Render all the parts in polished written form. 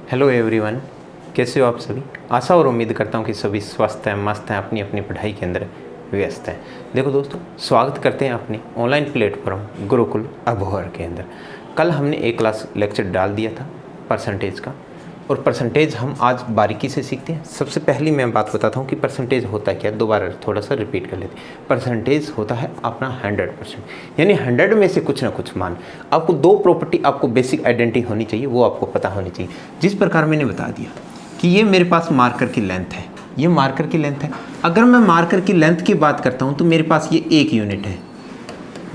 Hello everyone, कैसे हो आप सभी। आशा और उम्मीद करता हूँ कि सभी स्वस्थ हैं, मस्त हैं, अपनी अपनी पढ़ाई के अंदर व्यस्त हैं। देखो दोस्तों, स्वागत करते हैं अपने ऑनलाइन प्लेटफॉर्म गुरुकुल अभोहर के अंदर। कल हमने एक क्लास लेक्चर डाल दिया था परसेंटेज का, और परसेंटेज हम आज बारीकी से सीखते हैं। सबसे पहली मैं बात बताता हूँ कि परसेंटेज होता क्या है। दोबारा थोड़ा सा रिपीट कर लेते हैं। परसेंटेज होता है अपना 100%, यानी 100 में से कुछ ना कुछ मान। आपको दो प्रॉपर्टी, आपको बेसिक आइडेंटिटी होनी चाहिए, वो आपको पता होनी चाहिए। जिस प्रकार मैंने बता दिया कि ये मेरे पास मार्कर की लेंथ है, ये मार्कर की लेंथ है। अगर मैं मार्कर की लेंथ की बात करता हूँ तो मेरे पास ये 1 यूनिट है।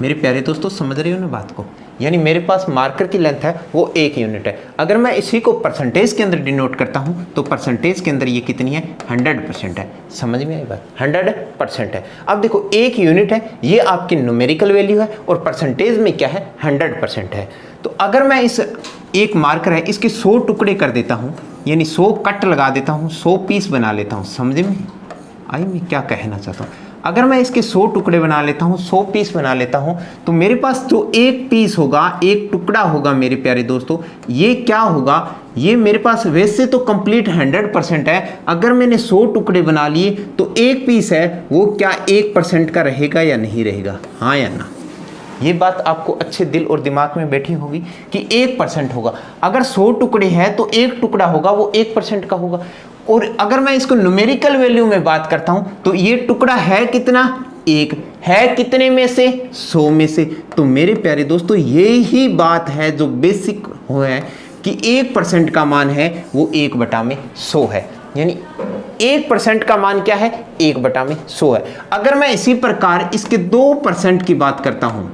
मेरे प्यारे दोस्तों, समझ रहे हो ना बात को, यानी मेरे पास मार्कर की लेंथ है वो 1 यूनिट है। अगर मैं इसी को परसेंटेज के अंदर डिनोट करता हूँ तो परसेंटेज के अंदर ये कितनी है, 100% है। समझ में आई बात, 100% है। अब देखो 1 यूनिट है, ये आपकी न्यूमेरिकल वैल्यू है, और परसेंटेज में क्या है, 100% है। तो अगर मैं इस एक मार्कर है, इसके 100 टुकड़े कर देता हूँ, यानी 100 कट लगा देता हूँ, 100 पीस बना लेता हूँ। समझ में आई मैं क्या कहना चाहता हूँ। अगर मैं इसके 100 टुकड़े बना लेता हूँ, 100 पीस बना लेता हूँ, तो मेरे पास जो एक पीस होगा, एक टुकड़ा होगा मेरे प्यारे दोस्तों, ये क्या होगा, ये मेरे पास वैसे तो कंप्लीट 100% है। अगर मैंने 100 टुकड़े बना लिए तो एक पीस है वो क्या 1% का रहेगा या नहीं रहेगा, हाँ या ना। ये बात आपको अच्छे दिल और दिमाग में बैठी होगी कि 1% होगा। अगर 100 टुकड़े हैं तो एक टुकड़ा होगा वो 1% का होगा। और अगर मैं इसको न्यूमेरिकल वैल्यू में बात करता हूं तो ये टुकड़ा है कितना, 1 है। कितने में से, 100 में से। तो मेरे प्यारे दोस्तों, ये ही बात है जो बेसिक है कि 1% का मान है वो 1/100 है। यानी 1% का मान क्या है, 1/100 है। अगर मैं इसी प्रकार इसके 2% की बात करता हूं,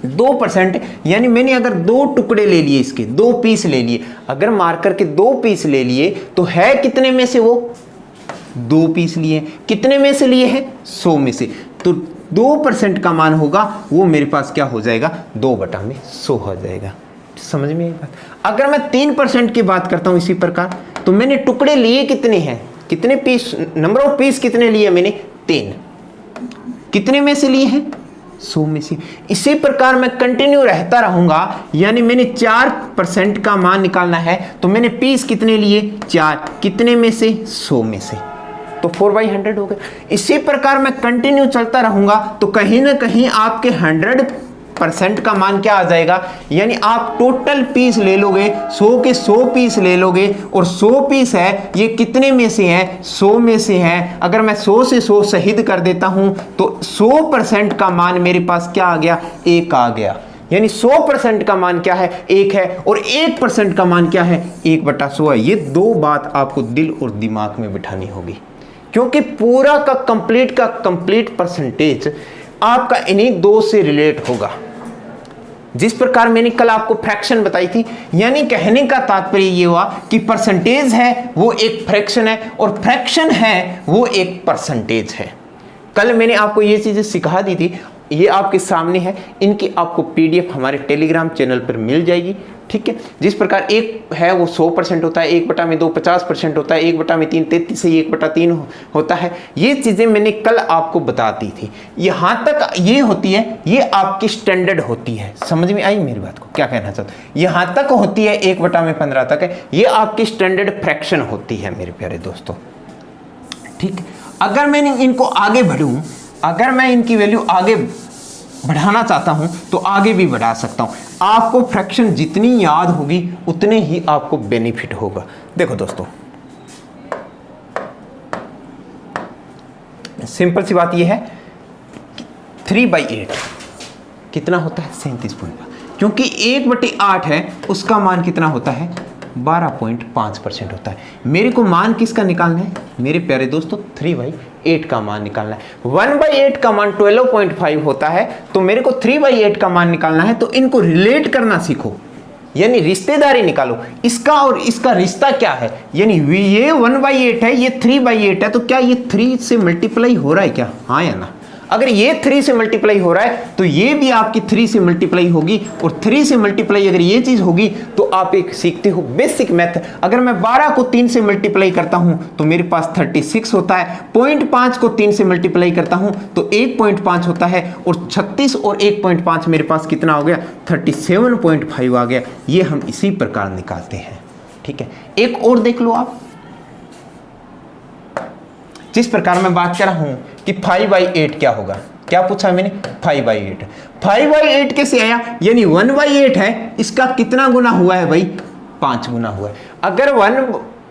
2%, यानी मैंने अगर 2 टुकड़े ले लिए, इसके 2 पीस ले लिए, अगर मार्कर के 2 पीस ले लिए तो है कितने में से, वो 2 पीस लिए। कितने में से लिए हैं, 100 में से। तो 2% का मान होगा वो मेरे पास क्या हो जाएगा, 2/100 हो जाएगा। समझ में आई बात। अगर मैं 3% की बात करता हूं इसी प्रकार, तो मैंने टुकड़े लिए कितने हैं, कितने पीस, नंबर ऑफ पीस कितने लिए मैंने, 3। कितने में से लिए हैं, 100 में से। इसी प्रकार मैं कंटिन्यू रहता रहूंगा, यानी मैंने 4% का मान निकालना है, तो मैंने पीस कितने लिए, 4। कितने में से, 100 में से। तो 4/100 हो गया। इसी प्रकार मैं कंटिन्यू चलता रहूंगा तो कहीं ना कहीं आपके 100% का मान क्या आ जाएगा, यानी आप टोटल पीस ले लोगे, 100 के 100 पीस ले लोगे, और 100 पीस है ये कितने में से है, 100 में से है। अगर मैं 100 से 100 शहीद कर देता हूं तो 100% का मान मेरे पास क्या आ गया, 1 आ गया। यानी 100% का मान क्या है, 1 है, और 1% का मान क्या है, 1/100 है। ये दो बात आपको दिल और दिमाग में बिठानी होगी, क्योंकि पूरा का कंप्लीट परसेंटेज आपका इन्हीं 2 से रिलेट होगा। जिस प्रकार मैंने कल आपको फ्रैक्शन बताई थी, यानी कहने का तात्पर्य ये हुआ कि परसेंटेज है वो एक फ्रैक्शन है, और फ्रैक्शन है वो एक परसेंटेज है। कल मैंने आपको ये चीजें सिखा दी थी, ये आपके सामने है। इनकी आपको पीडीएफ हमारे टेलीग्राम चैनल पर मिल जाएगी, ठीक है। जिस प्रकार एक है वो 100% होता है, 1/2 50% होता है, 1/3 33 से 1/3 होता है। ये चीजें मैंने कल आपको बता दी थी। यहां तक ये होती है, ये आपकी स्टैंडर्ड होती है। समझ में आई मेरी बात को, क्या कहना चाहता हूं। यहां तक होती है 1/15 तक है, ये आपकी स्टैंडर्ड फ्रैक्शन होती है मेरे प्यारे दोस्तों, ठीक। अगर मैं इनको आगे बढ़ूं, अगर मैं इनकी वैल्यू आगे बढ़ाना चाहता हूं तो आगे भी बढ़ा सकता हूं। आपको फ्रैक्शन जितनी याद होगी उतने ही आपको बेनिफिट होगा। देखो दोस्तों, सिंपल सी बात यह है कि 3/8 कितना होता है, 37.5, क्योंकि 1/8 है, उसका मान कितना होता है, 12.5% होता है। मेरे को मान किसका निकालना है मेरे प्यारे दोस्तों, 3/8 का मान निकालना है। 1/8 का मान 12.5 होता है, तो मेरे को 3/8 का मान निकालना है। तो इनको रिलेट करना सीखो, यानी रिश्तेदारी निकालो। इसका और इसका रिश्ता क्या है, यानी ये 1/8 है, ये 3/8 है, तो क्या ये 3 से मल्टीप्लाई हो रहा है क्या, हाँ या ना। अगर ये 3 से मल्टीप्लाई हो रहा है तो ये भी आपकी 3 से मल्टीप्लाई होगी, और 3 से मल्टीप्लाई अगर ये चीज होगी तो आप एक सीखते हो बेसिक मैथ। अगर मैं 12 को 3 से मल्टीप्लाई करता हूं तो मेरे पास 36 होता है, 0.5 को 3 से मल्टीप्लाई करता हूं तो 1.5 होता है, और 36 और 1.5 मेरे पास कितना हो गया, 37.5 आ गया। ये हम इसी प्रकार निकालते हैं। ठीक है, एक और देख लो आप, जिस प्रकार मैं बात कर रहा हूं कि 5/8 क्या होगा, क्या पूछा मैंने, 5/8। 5/8 कैसे आया, यानी 1/8 है, इसका कितना गुना हुआ है भाई, 5 गुना हुआ है। अगर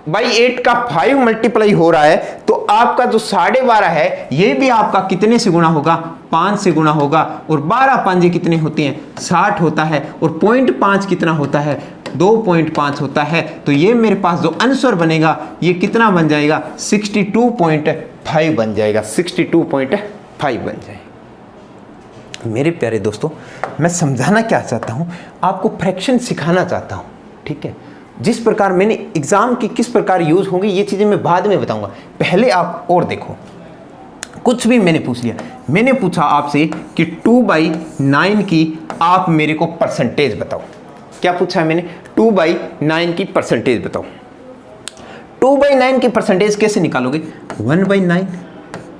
1/8 का 5 मल्टीप्लाई हो रहा है तो आपका जो 12.5 है ये भी आपका कितने से गुना होगा, 5 से गुना होगा। और 12 पंजे कितने होते हैं, 60 होता है। और 0.5 कितना होता है, 2.5 होता है। तो ये मेरे पास जो आंसर बनेगा ये कितना बन जाएगा, 62.5 बन जाएगा, 62.5 बन जाएगा। मेरे प्यारे दोस्तों, मैं समझाना क्या चाहता हूँ, आपको फ्रैक्शन सिखाना चाहता हूँ, ठीक है। जिस प्रकार मैंने एग्जाम की किस प्रकार यूज होंगी ये चीजें मैं बाद में बताऊंगा, पहले आप और देखो। कुछ भी मैंने पूछ लिया, मैंने पूछा आपसे कि 2/9 की आप मेरे को परसेंटेज बताओ। क्या पूछा है मैंने, 2/9 की परसेंटेज बताओ। 2/9 की परसेंटेज कैसे निकालोगे, 1/9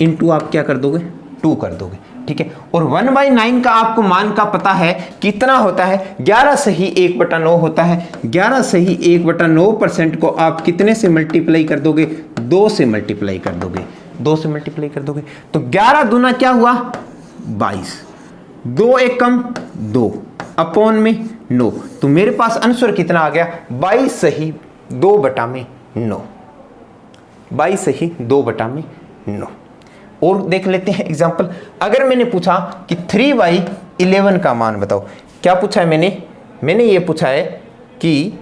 इंटू आप क्या कर दोगे, 2 कर दोगे, ठीक है। और 1/9 का आपको मान का पता है कितना होता है, 11 सही 1/9 होता है। 11 सही 1/9% को आप कितने से मल्टीप्लाई कर दोगे, 2 से मल्टीप्लाई कर दोगे, 2 से मल्टीप्लाई कर दोगे। तो 11 दूना क्या हुआ, 22, 2 एकम 2 अपॉन में 9। तो मेरे पास आंसर कितना आ गया, 22 सही 2/9, 22 सही 2/9। और देख लेते हैं एग्जांपल। अगर मैंने पूछा कि 3/11 का मान बताओ, क्या पूछा है मैंने ये पूछा है कि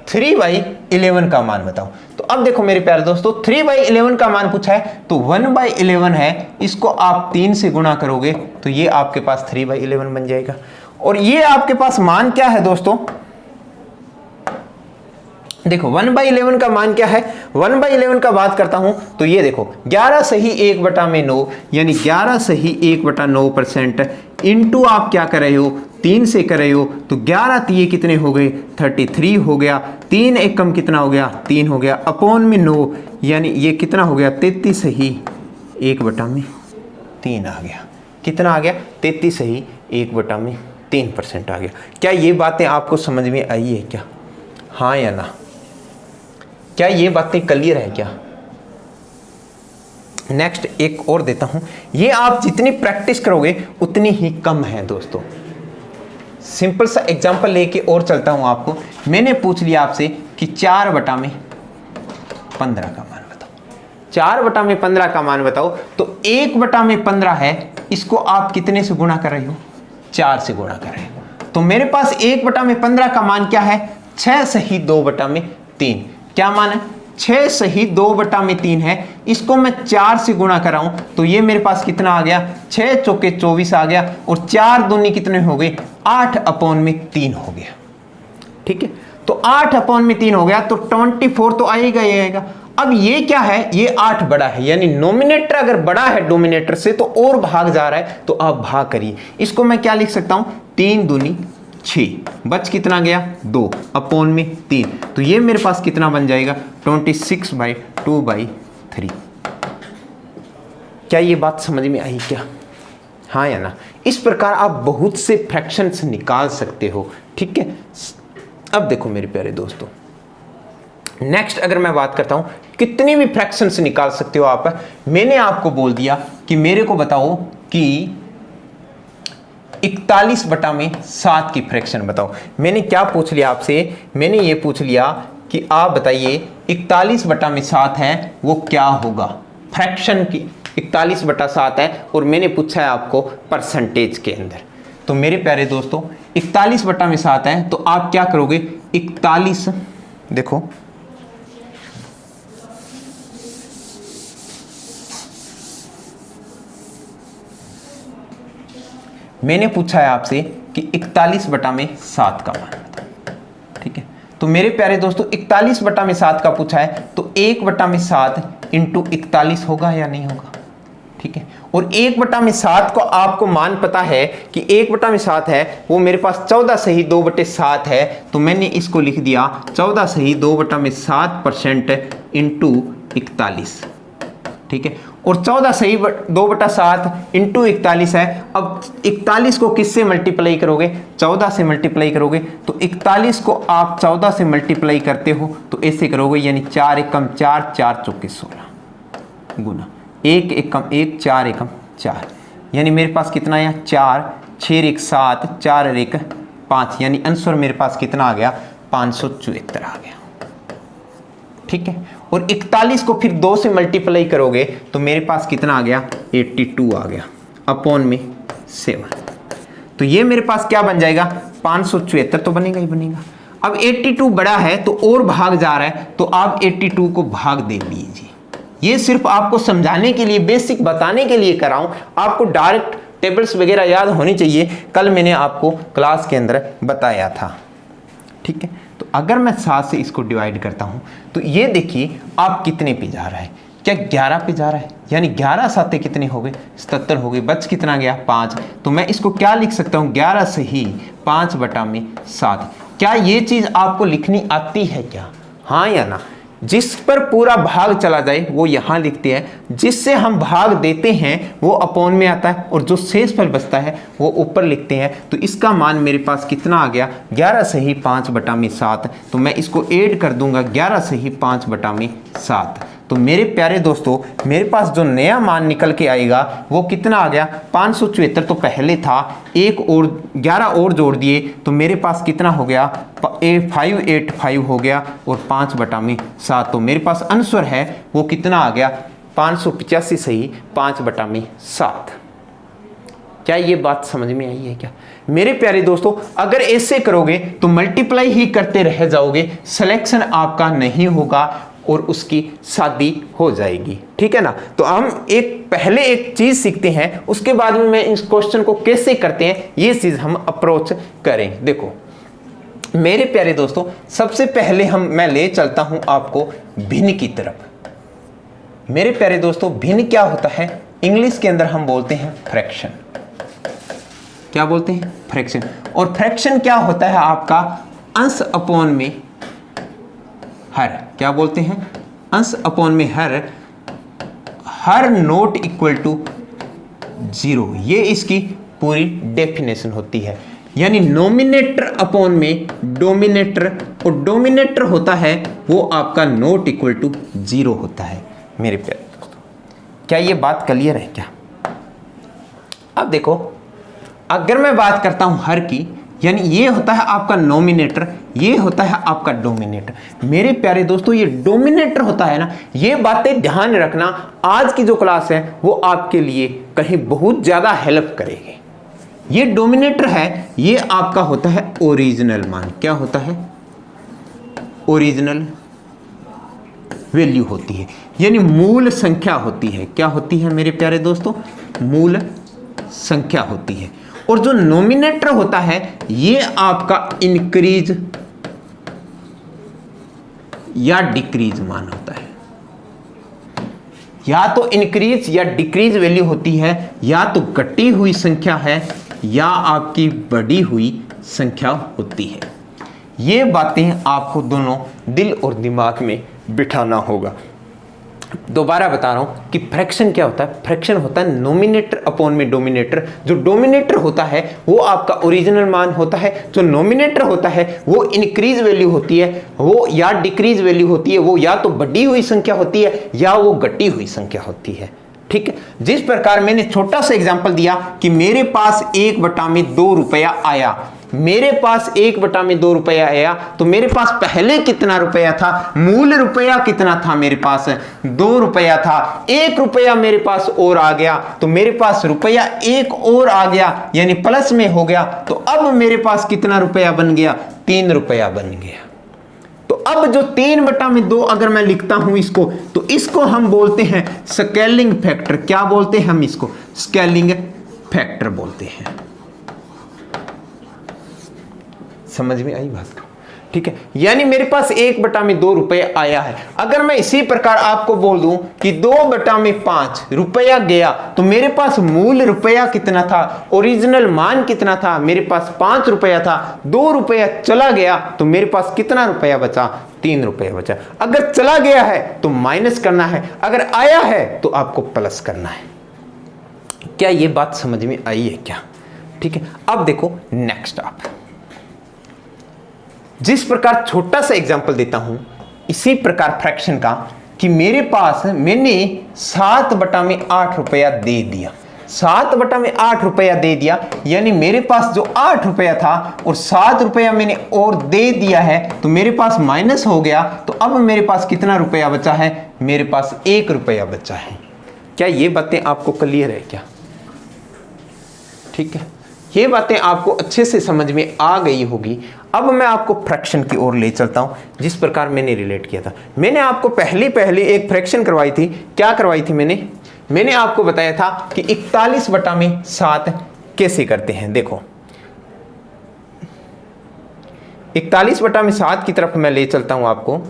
3/11 का मान बताओ। तो अब देखो मेरे प्यारे दोस्तों, 3/11 का मान पूछा है तो 1/11 है, इसको आप 3 से गुणा करोगे तो ये आपके पास 3/11 बन जाएगा। और ये आपके पास मान क्या है दोस्तों, देखो 1/11 का मान क्या है, 1/11 का बात करता हूं तो ये देखो 11 सही 1/9 यानी 11 सही 1/9% इंटू आप क्या कर रहे हो, 3 से कर रहे हो। तो 11 तीये कितने हो गए, 33 हो गया। 3 एकम कितना हो गया, 3 हो गया, अपॉन में 9 यानी ये कितना हो गया, 33 सही 1/3 आ गया। कितना आ गया, 33 सही 1/3% आ गया। क्या ये बातें आपको समझ में आई है क्या, हाँ या ना, क्या ये बातें क्लियर है क्या। नेक्स्ट एक और देता हूं, ये आप जितनी प्रैक्टिस करोगे उतनी ही कम है दोस्तों। सिंपल सा एग्जांपल लेके और चलता हूं आपको। मैंने पूछ लिया आपसे कि 4/15 का मान बताओ, 4/15 का मान बताओ। तो 1/15 है, इसको आप कितने से गुणा कर रहे हो, 4 से गुणा कर रहे हो। तो मेरे पास 1/15 का मान क्या है, 6 सही 2/3। क्या मान है, 6 सही 2/3 है। इसको मैं 4 से गुणा कर रहा हूं तो ये मेरे पास कितना आ गया, 6 चौके 24 आ गया। और 4 दूनी कितने हो गए, 8/3 हो गया, ठीक है। तो 8/3 हो गया तो 24 तो आएगा ही आएगा। अब ये क्या है, ये 8 बड़ा है, यानी नोमिनेटर अगर बड़ा है डोमिनेटर से तो और भाग जा रहा है, तो आप भाग करिए। इसको मैं क्या लिख सकता हूं, 3 दूनी 6, बच कितना गया, 2 अपॉन में 3। तो ये मेरे पास कितना बन जाएगा, 26/2/3। क्या ये बात समझ में आई क्या, हाँ या ना। इस प्रकार आप बहुत से फ्रैक्शंस निकाल सकते हो, ठीक है। अब देखो मेरे प्यारे दोस्तों, नेक्स्ट अगर मैं बात करता हूं कितनी भी फ्रैक्शंस निकाल सकते हो आप। मैंने आपको बोल दिया कि मेरे को बताओ कि 41/7 की फ्रैक्शन बताओ। मैंने क्या पूछ लिया आपसे, मैंने ये पूछ लिया कि आप बताइए 41/7 है वो क्या होगा, फ्रैक्शन की 41/7 है और मैंने पूछा है आपको परसेंटेज के अंदर। तो मेरे प्यारे दोस्तों 41/7 है तो आप क्या करोगे, 41 देखो मैंने पूछा है आपसे कि 41/7 का मान बताओ, ठीक है। तो मेरे प्यारे दोस्तों 41/7 का पूछा है तो 1/7 इंटू 41 होगा या नहीं होगा, ठीक है। और 1/7 को आपको मान पता है कि 1/7 है वो मेरे पास 14 सही 2/7 है। तो मैंने इसको लिख दिया 14 सही 2/7% इंटू 41, ठीक है। और 14 सही 2/7 इंटू 41 है। अब 41 को किससे मल्टीप्लाई करोगे? 14 से मल्टीप्लाई करोगे। तो 41 को आप 14 से मल्टीप्लाई करते हो तो ऐसे करोगे, यानी 4 एकम 4, 4 चौके 16 गुना 1 एकम 1, 4 एकम 4, यानी मेरे पास कितना आया? 4, 6 1 7, 4 1 5, यानी आंसर मेरे पास कितना आ गया? 574 आ गया। ठीक है, और 41 को फिर 2 से मल्टीप्लाई करोगे तो मेरे पास कितना आ गया? 82 आ गया अपॉन में 7। तो ये मेरे पास क्या बन जाएगा? 574 तो बनेगा ही बनेगा। अब 82 बड़ा है तो और भाग जा रहा है, तो आप 82 को भाग दे लीजिए। ये सिर्फ आपको समझाने के लिए, बेसिक बताने के लिए कराऊं, आपको डायरेक्ट टेबल्स वगैरह याद होनी चाहिए। कल मैंने आपको क्लास के अंदर बताया था। ठीक है, तो अगर मैं 7 से इसको डिवाइड करता हूं तो ये देखिए आप कितने पे जा रहा है? क्या 11 पे जा रहा है, यानी 11 7 कितने हो गए? 77 हो गए। बच कितना गया? 5। तो मैं इसको क्या लिख सकता हूं? 11 से ही 5/7। क्या ये चीज आपको लिखनी आती है क्या? हाँ या ना? जिस पर पूरा भाग चला जाए वो यहां लिखते हैं, जिससे हम भाग देते हैं वो अपॉन में आता है, और जो शेष फल बचता है वो ऊपर लिखते हैं। तो इसका मान मेरे पास कितना आ गया? 11 से ही 5/7। तो मैं इसको ऐड कर दूंगा 11 से ही 5/7। तो मेरे प्यारे दोस्तों, मेरे पास जो नया मान निकल के आएगा वो कितना आ गया? 574 तो पहले था, एक और 11 और जोड़ दिए तो मेरे पास कितना हो गया? 585 हो गया, और 5/7। तो मेरे पास आंसर है वो कितना आ गया? 585 से ही 5/7। क्या ये बात समझ में आई है क्या मेरे प्यारे दोस्तों? अगर ऐसे करोगे तो मल्टीप्लाई ही करते रह जाओगे, सिलेक्शन आपका नहीं होगा और उसकी शादी हो जाएगी। ठीक है ना? तो हम पहले एक चीज सीखते हैं, उसके बाद में मैं इस क्वेश्चन को कैसे करते हैं ये चीज हम अप्रोच करें। देखो मेरे प्यारे दोस्तों, सबसे पहले मैं ले चलता हूं आपको भिन्न की तरफ। मेरे प्यारे दोस्तों, भिन्न क्या होता है? इंग्लिश के अंदर हम बोलते हैं फ्रैक्शन। क्या बोलते हैं? फ्रैक्शन। और फ्रैक्शन क्या होता है आपका? अंश अपॉन में हर। क्या बोलते हैं? अंश अपॉन में हर नॉट इक्वल टू 0। ये इसकी पूरी डेफिनेशन होती है, यानी नोमिनेटर अपॉन में डोमिनेटर, और डोमिनेटर होता है वो आपका नॉट इक्वल टू 0 होता है। मेरे प्यारे दोस्तों, क्या ये बात क्लियर है क्या? अब देखो, अगर मैं बात करता हूं हर की, यानी ये होता है आपका नोमिनेटर, ये होता है आपका डोमिनेटर। मेरे प्यारे दोस्तों, ये डोमिनेटर होता है ना, ये बातें ध्यान रखना। आज की जो क्लास है वो आपके लिए कहीं बहुत ज्यादा हेल्प करेगी। ये डोमिनेटर है, ये आपका होता है ओरिजिनल मान। क्या होता है? ओरिजिनल वैल्यू होती है, यानी मूल संख्या होती है। क्या होती है मेरे प्यारे दोस्तों? मूल संख्या होती है। और जो नोमिनेटर होता है ये आपका इंक्रीज या डिक्रीज मान होता है। या तो इंक्रीज या डिक्रीज वैल्यू होती है, या तो घटी हुई संख्या है या आपकी बढ़ी हुई संख्या होती है। ये बातें आपको दोनों दिल और दिमाग में बिठाना होगा। दोबारा बता रहा हूं कि फ्रैक्शन क्या होता है? फ्रैक्शन होता है नोमिनेटर अपॉन में डोमिनेटर। जो डोमिनेटर होता है वो आपका ओरिजिनल मान होता है, जो नोमिनेटर होता है वो इंक्रीज वैल्यू होती है, वो या डिक्रीज वैल्यू होती है, वो या तो बढ़ी हुई संख्या होती है या वो घटी हुई संख्या होती है। ठीक है, जिस प्रकार मैंने छोटा सा एग्जांपल दिया कि मेरे पास 1/2 रुपया आया, मेरे पास 1/2 रुपया आया, तो मेरे पास पहले कितना रुपया था? मूल रुपया कितना था? मेरे पास 2 रुपया था। 1 रुपया मेरे पास और आ गया, तो मेरे पास रुपया 1 और आ गया, यानी प्लस में हो गया। तो अब मेरे पास कितना रुपया बन गया? 3 रुपया बन गया। तो अब जो 3/2 अगर मैं लिखता हूं इसको, तो इसको हम बोलते हैं स्केलिंग फैक्टर। क्या बोलते हैं हम इसको? स्केलिंग फैक्टर बोलते हैं। समझ में आई बात? ठीक है, यानी मेरे पास 1/2 रुपये आया है। अगर मैं इसी प्रकार आपको बोल दूं कि 2/5 रुपया गया, तो मेरे पास मूल रुपया कितना था, ओरिजिनल मान कितना था, मेरे पास 5 रुपया था, 2 रुपया चला गया तो मेरे पास कितना रुपया बचा, 3 रुपया बचा। अगर चला गया है तो माइनस करना है, अगर आया है तो आपको प्लस करना है। क्या ये बात समझ में आई है क्या? ठीक है, अब देखो नेक्स्ट आप जिस प्रकार छोटा सा एग्जांपल देता हूं, इसी प्रकार फ्रैक्शन का कि मेरे पास मैंने 7/8 रुपया दे दिया, 7/8 रुपया दे दिया, यानी मेरे पास जो 8 रुपया था और 7 रुपया मैंने और दे दिया है, तो मेरे पास माइनस हो गया। तो अब मेरे पास कितना रुपया बचा है, मेरे पास 1 रुपया बचा है। क्या ये बातें आपको क्लियर है क्या? ठीक है, ये बातें आपको अच्छे से समझ में आ गई होगी। अब मैं आपको फ्रैक्शन की ओर ले चलता हूं, जिस प्रकार मैंने रिलेट किया था। मैंने आपको पहले एक फ्रैक्शन करवाई थी। क्या करवाई थी मैंने आपको बताया था कि 41/7 कैसे करते हैं। देखो 41/7 की तरफ मैं ले चलता हूं आपको।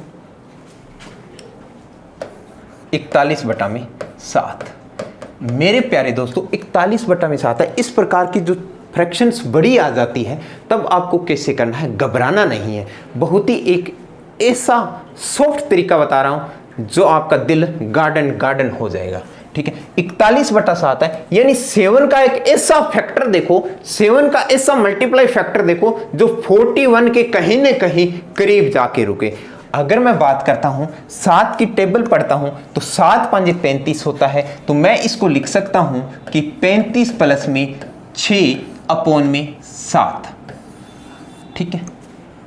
41/7 मेरे प्यारे दोस्तों 41/7 है। इस प्रकार की जो फ्रैक्शंस बड़ी आ जाती है तब आपको कैसे करना है, घबराना नहीं है। बहुत ही एक ऐसा सॉफ्ट तरीका बता रहा हूं जो आपका दिल गार्डन हो जाएगा। ठीक है, 41/7 है, यानी 7 का एक ऐसा फैक्टर देखो, 7 का ऐसा मल्टीप्लाई फैक्टर देखो जो 41 के कहीं ना कहीं करीब जाके रुके। अगर मैं बात करता हूं 7 की टेबल पढ़ता हूं तो 7 5 35 होता है। तो मैं इसको लिख सकता हूं कि 35 प्लस में 6/7। ठीक है,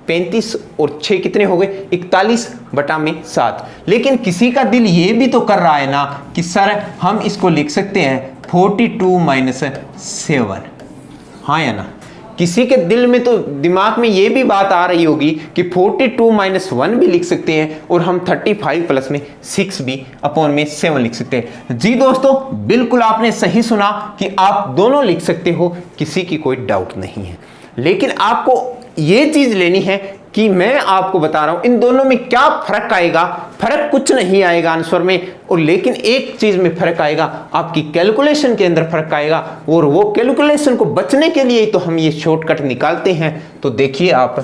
35 और 6 कितने हो गए, 41/7। लेकिन किसी का दिल ये भी तो कर रहा है ना कि सर हम इसको लिख सकते हैं 42 - 7। हाँ या ना? किसी के दिल में तो दिमाग में ये भी बात आ रही होगी कि 42 - 1 भी लिख सकते हैं और हम 35 प्लस में 6 भी अपॉन में 7 लिख सकते हैं। जी दोस्तों, बिल्कुल आपने सही सुना कि आप दोनों लिख सकते हो, किसी की कोई डाउट नहीं है। लेकिन आपको ये चीज लेनी है कि मैं आपको बता रहा हूं इन दोनों में क्या फर्क आएगा। फर्क कुछ नहीं आएगा आंसर में, और लेकिन एक चीज में फर्क आएगा, आपकी कैलकुलेशन के अंदर फर्क आएगा। और वो कैलकुलेशन को बचने के लिए तो हम ये शॉर्टकट निकालते हैं। तो देखिए आप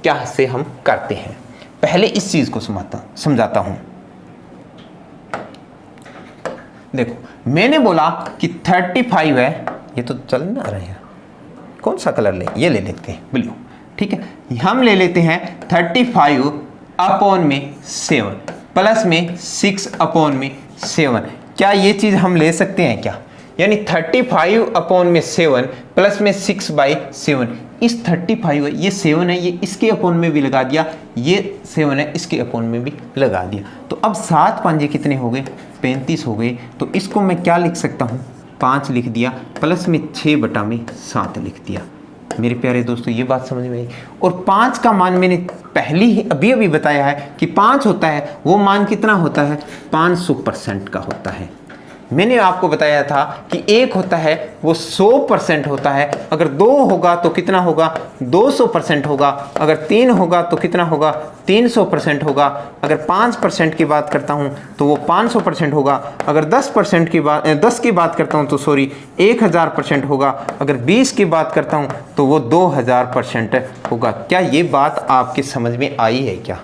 क्या से हम करते हैं। पहले इस चीज को समझाता हूं। देखो मैंने बोला कि 35 है, ये तो चल ना रहा है, कौन सा कलर ले, ये ले लेते हैं ब्लू। ठीक है, हम ले लेते हैं 35/7 प्लस में 6/7। क्या ये चीज हम ले सकते हैं क्या? यानी 35/7 प्लस में 6/7। इस 35 है, ये 7 है, ये इसके अपॉन में भी लगा दिया, ये 7 है, इसके अपॉन में भी लगा दिया। तो अब 7 5 कितने हो गए, 35 हो गए। तो इसको मैं क्या लिख सकता हूँ, 5 लिख दिया प्लस में 6/7 लिख दिया। मेरे प्यारे दोस्तों ये बात समझ में आई। और 5 का मान मैंने पहले ही अभी बताया है कि 5 होता है, वो मान कितना होता है, 500% का होता है। मैंने आपको बताया था कि 1 होता है वो 100% होता है। अगर 2 होगा तो कितना होगा, 200% होगा। अगर 3 होगा तो कितना होगा, 300% होगा। अगर 5% की बात करता हूँ तो वो 500% होगा। अगर 10% की बात 10 की बात करता हूँ तो 1000% होगा। अगर 20 की बात करता हूँ तो वो 2000% होगा। क्या ये बात आपके समझ में आई है क्या?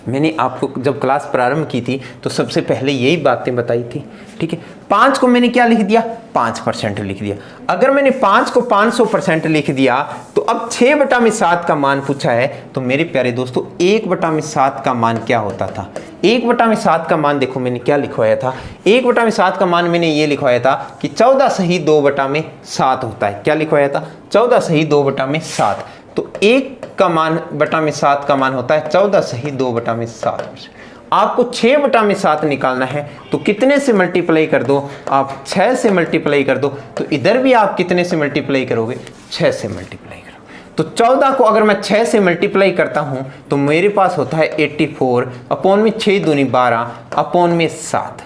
मैंने आपको जब क्लास प्रारंभ की थी तो सबसे पहले यही बातें बताई थी। ठीक है, 5 को मैंने क्या लिख दिया, 5% लिख दिया। अगर मैंने 5 को 500% लिख दिया तो अब 6/7 का मान पूछा है। तो मेरे प्यारे दोस्तों 1/7 का मान क्या होता था, 1/7 का मान देखो मैंने क्या लिखवाया था। 1/7 का मान मैंने ये लिखवाया था कि 14 सही 2/7 होता है। क्या लिखवाया था, 14 सही 2/7। तो 1 का मान बटा में 7 का मान होता है 14 सही 2/7। आपको 6/7 निकालना है तो कितने से मल्टीप्लाई कर दो, आप 6 से मल्टीप्लाई कर दो। तो इधर भी आप कितने से मल्टीप्लाई करोगे, 6 से मल्टीप्लाई करो। तो 14 को अगर मैं 6 से मल्टीप्लाई करता हूं तो मेरे पास होता है 84 अपॉन में 6 दूनी 12 अपॉन में 7।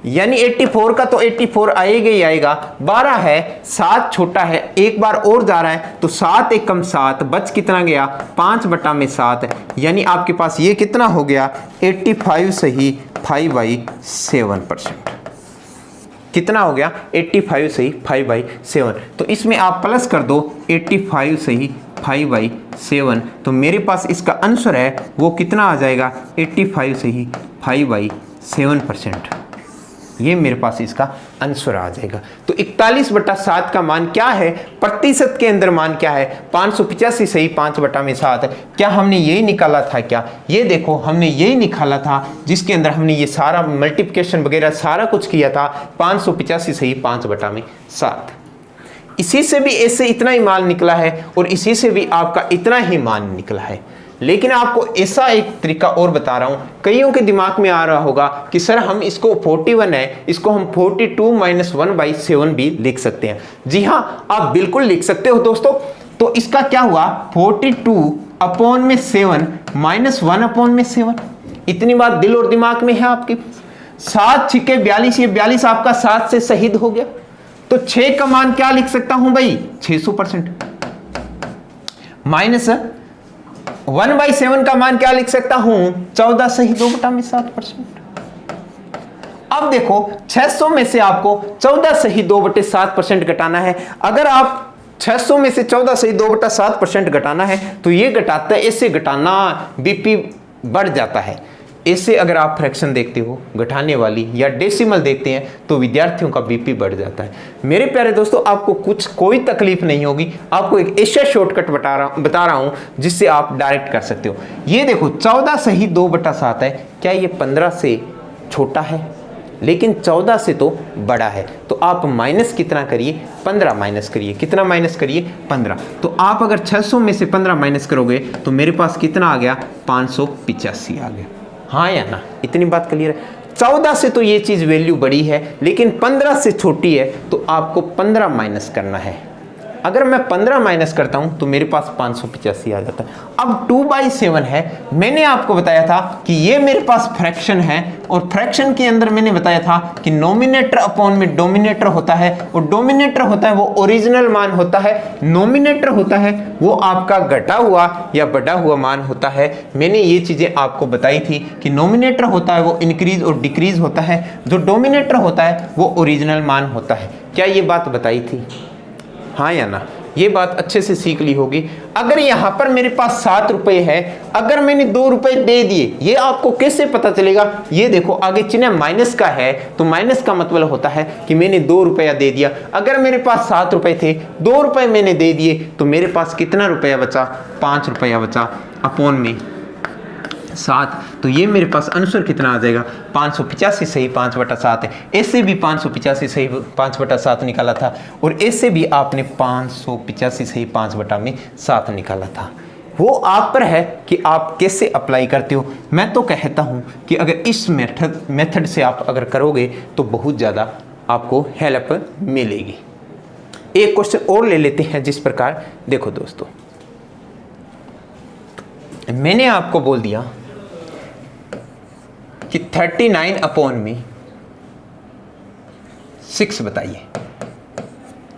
यानी 84 का तो 84 आएगा ही आएगा। 12 है, 7 छोटा है, एक बार और जा रहा है तो 7 एकम 7, बच कितना गया 5/7, यानी आपके पास ये कितना हो गया 85 सही 5/7%। कितना हो गया 85 सही 5/7। तो इसमें आप प्लस कर दो 85 सही 5/7, तो मेरे पास इसका आंसर है वो कितना आ जाएगा 85 सही 5/7%। ये मेरे पास इसका आंसर आ जाएगा। तो 41/7 का मान क्या है, प्रतिशत के अंदर मान क्या है 585 सही 5/7। क्या हमने यही निकाला था क्या? ये देखो हमने यही निकाला था, जिसके अंदर हमने ये सारा मल्टीप्लिकेशन वगैरह सारा कुछ किया था 585 सही 5/7। इसी से भी ऐसे इतना ही मान निकला है और इसी से भी आपका इतना ही मान निकला है। लेकिन आपको ऐसा एक तरीका और बता रहा हूं, कईयों के दिमाग में आ रहा होगा कि सर हम इसको 41 है, इसको हम 42 - 1/7 भी लिख सकते हैं। जी हां, आप बिल्कुल लिख सकते हो दोस्तों। तो इसका क्या हुआ 42/7 - 1/7। इतनी बात दिल और दिमाग में है आपके। 7 छिके 42, ये 42 आपका 7 से शहीद हो गया। तो 6 का मान क्या लिख सकता हूं भाई 600%, माइनस 1/7 का मान क्या लिख सकता हूं 14 सही 2/7%। अब देखो 600 में से आपको 14 सही 2/7% घटाना है। अगर आप 600 में से 14 सही 2/7% घटाना है तो ये घटाता है, इससे घटाना बीपी बढ़ जाता है। इससे अगर आप फ्रैक्शन देखते हो घटाने वाली या डेसिमल देखते हैं तो विद्यार्थियों का बीपी बढ़ जाता है। मेरे प्यारे दोस्तों, आपको कोई तकलीफ नहीं होगी। आपको एक ऐसा शॉर्टकट बता रहा हूं जिससे आप डायरेक्ट कर सकते हो। ये देखो 14 सही 2/7 है, क्या ये 15 से छोटा है? लेकिन 14 से तो बड़ा है। तो आप माइनस कितना करिए 15 माइनस करिए। कितना माइनस करिए 15। तो आप अगर 600 में से 15 माइनस करोगे तो मेरे पास कितना आ गया 585 आ गया। हाँ या ना, इतनी बात क्लियर है। 14 से तो ये चीज वैल्यू बड़ी है, लेकिन 15 से छोटी है, तो आपको 15 माइनस करना है। अगर मैं 15 माइनस करता हूं तो मेरे पास 585 आ जाता है। अब 2/7 है, मैंने आपको बताया था कि ये मेरे पास फ्रैक्शन है, और फ्रैक्शन के अंदर मैंने बताया था कि नोमिनेटर अपॉन में डोमिनेटर होता है, और डोमिनेटर होता है वो ओरिजिनल मान होता है, नोमिनेटर होता है वो आपका घटा हुआ या बढ़ा हुआ मान होता है। मैंने ये चीजें आपको बताई थी कि नोमिनेटर होता है वो इंक्रीज और डिक्रीज होता है, जो डोमिनेटर होता है वो ओरिजिनल मान होता है। क्या ये बात बताई थी? हाँ या ना, ये बात अच्छे से सीख ली होगी। अगर यहाँ पर मेरे पास 7 रुपए है, अगर मैंने 2 रुपए दे दिए, ये आपको कैसे पता चलेगा? ये देखो आगे चिन्ह माइनस का है, तो माइनस का मतलब होता है कि मैंने 2 रुपया दे दिया। अगर मेरे पास 7 रुपए थे, 2 रुपए मैंने दे दिए, तो मेरे पास कितना रुपया बचा 5 रुपया बचा अपॉन में 7। तो ये मेरे पास आंसर कितना आ जाएगा 585 सही 5/7 है। ऐसे भी 585 सही 5/7 निकाला था, और ऐसे भी आपने 585 सही 5/7 निकाला था। वो आप पर है कि आप कैसे अप्लाई करते हो। मैं तो कहता हूं कि अगर इस मेथड से आप अगर करोगे तो बहुत ज़्यादा आपको हेल्प मिलेगी। एक क्वेश्चन और ले लेते हैं जिस प्रकार, देखो दोस्तों, मैंने आपको बोल दिया कि 39 अपॉन में 6 बताइए।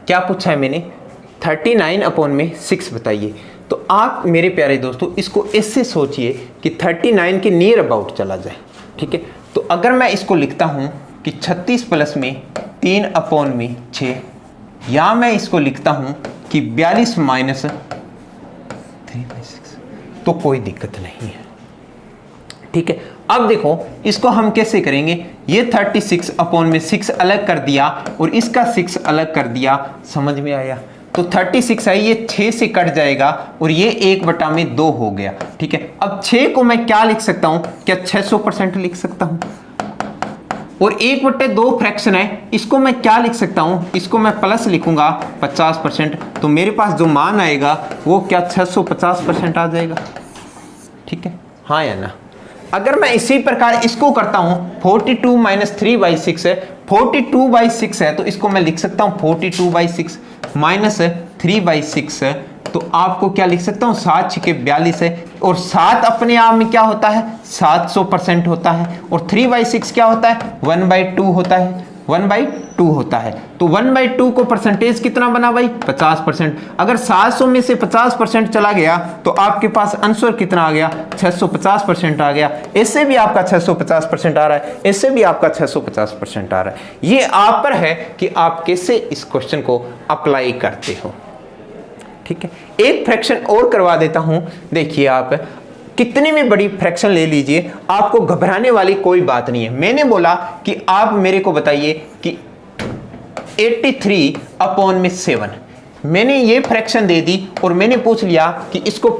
क्या पूछा है मैंने? 39 अपॉन में 6 बताइए। तो आप मेरे प्यारे दोस्तों इसको ऐसे सोचिए कि 39 के नियर अबाउट चला जाए, ठीक है। तो अगर मैं इसको लिखता हूं कि 36 प्लस में 3 अपॉन में 6, या मैं इसको लिखता हूं कि 42 माइनस 3/6, तो कोई दिक्कत नहीं है, ठीक है। अब देखो इसको हम कैसे करेंगे। ये 36 अपॉन में 6 अलग कर दिया और इसका 6 अलग कर दिया, समझ में आया? तो 36 है, ये 6 से कट जाएगा और ये 1/2 हो गया, ठीक है। अब 6 को मैं क्या लिख सकता हूं? क्या 600% लिख सकता हूं? और 1/2 फ्रैक्शन है, इसको मैं क्या लिख सकता हूं? इसको मैं प्लस लिखूंगा 50%। तो मेरे पास जो मान आएगा वो क्या 650% आ जाएगा, ठीक है। हाँ या ना? अगर मैं इसी प्रकार इसको करता हूं 42 - 3/6 है, 42/6 है, तो इसको मैं लिख सकता हूं 42/6 - 3/6 तो आपको क्या लिख सकता हूँ, 7 छके 42 है, और 7 अपने आप में क्या होता है, 700% होता है, और 3/6 क्या होता है, 1/2 होता है, 1/2 होता है। तो 1/2 को परसेंटेज कितना बना भाई, 50%। अगर 700 में से 50% चला गया तो आपके पास आंसर कितना आ गया, 650% आ गया। इससे भी आपका 650% आ रहा है, इससे भी आपका 650% आ रहा है। ये आप पर है कि आप कैसे इस क्वेश्चन को अप्लाई करते हो। ठीक है, एक फ्रैक्शन और करवा देता हूं। देखिए, आप कितनी भी बड़ी फ्रैक्शन ले लीजिए, आपको घबराने वाली कोई बात नहीं है। मैंने बोला कि आप मेरे को बताइए कि 83/7, मैंने ये फ्रैक्शन दे दी और मैंने पूछ लिया कि इसको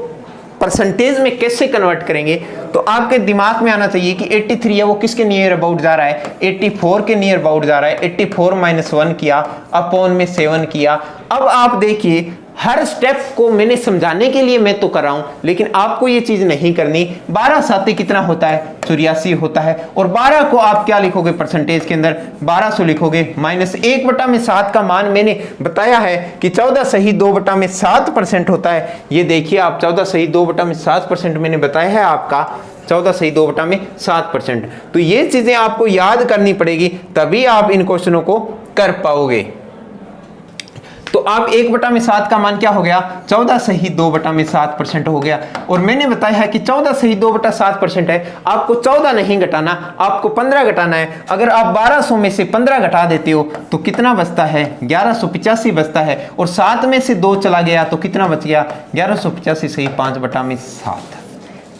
परसेंटेज में कैसे कन्वर्ट करेंगे। तो आपके दिमाग में आना चाहिए कि 83 है वो किसके नियर अबाउट जा रहा है, 84 के नियर अबाउट जा रहा है। 84 - 1 किया, अपॉन में 7 किया। अब आप देखिए, हर स्टेप को मैंने समझाने के लिए मैं तो कर रहा हूं, लेकिन आपको ये चीज नहीं करनी। 12 7 कितना होता है, 84 होता है, और 12 को आप क्या लिखोगे परसेंटेज के अंदर, 1200 लिखोगे। -1/7 का मान मैंने बताया है कि 14/2/7% होता है। ये देखिए आप, 14/2/7% मैंने बताया है आपका, 14/2/7%। तो ये चीजें आपको याद करनी पड़ेगी, तभी आप इन क्वेश्चनों को कर पाओगे। तो आप 1/7 का मान क्या हो गया, 14/2/7% हो गया। और मैंने बताया है कि 14/2/7% है, आपको 14 नहीं घटाना, आपको 15 घटाना है। अगर आप 1200 में से 15 घटा देते हो तो कितना बचता है, 1185 बचता है। और 7 में से 2 चला गया तो कितना बच गया, 1185 से 5/7।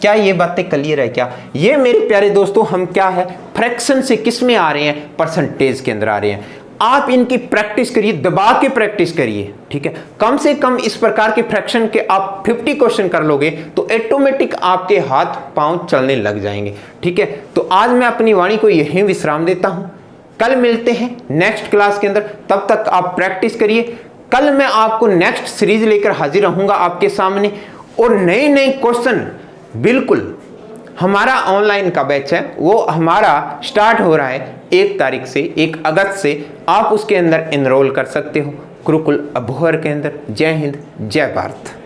क्या ये बातें क्लियर है क्या? ये मेरे प्यारे दोस्तों, हम क्या है, फ्रैक्शन से किस में आ रहे हैं, परसेंटेज के अंदर आ रहे हैं। आप इनकी प्रैक्टिस करिए, दबा के प्रैक्टिस करिए। ठीक है, कम से कम इस प्रकार के फ्रैक्शन के आप 50 क्वेश्चन कर लोगे तो ऑटोमेटिक आपके हाथ पांव चलने लग जाएंगे। ठीक है, तो आज मैं अपनी वाणी को यहीं विश्राम देता हूं। कल मिलते हैं नेक्स्ट क्लास के अंदर, तब तक आप प्रैक्टिस करिए। कल मैं आपको नेक्स्ट सीरीज लेकर हाजिर रहूंगा आपके सामने, और नए नए क्वेश्चन। बिल्कुल, हमारा ऑनलाइन का बैच है, वो हमारा स्टार्ट हो रहा है 1 तारीख से, 1 अगस्त से। आप उसके अंदर एनरोल कर सकते हो, गुरुकुल अबोहर के अंदर। जय हिंद, जय भारत।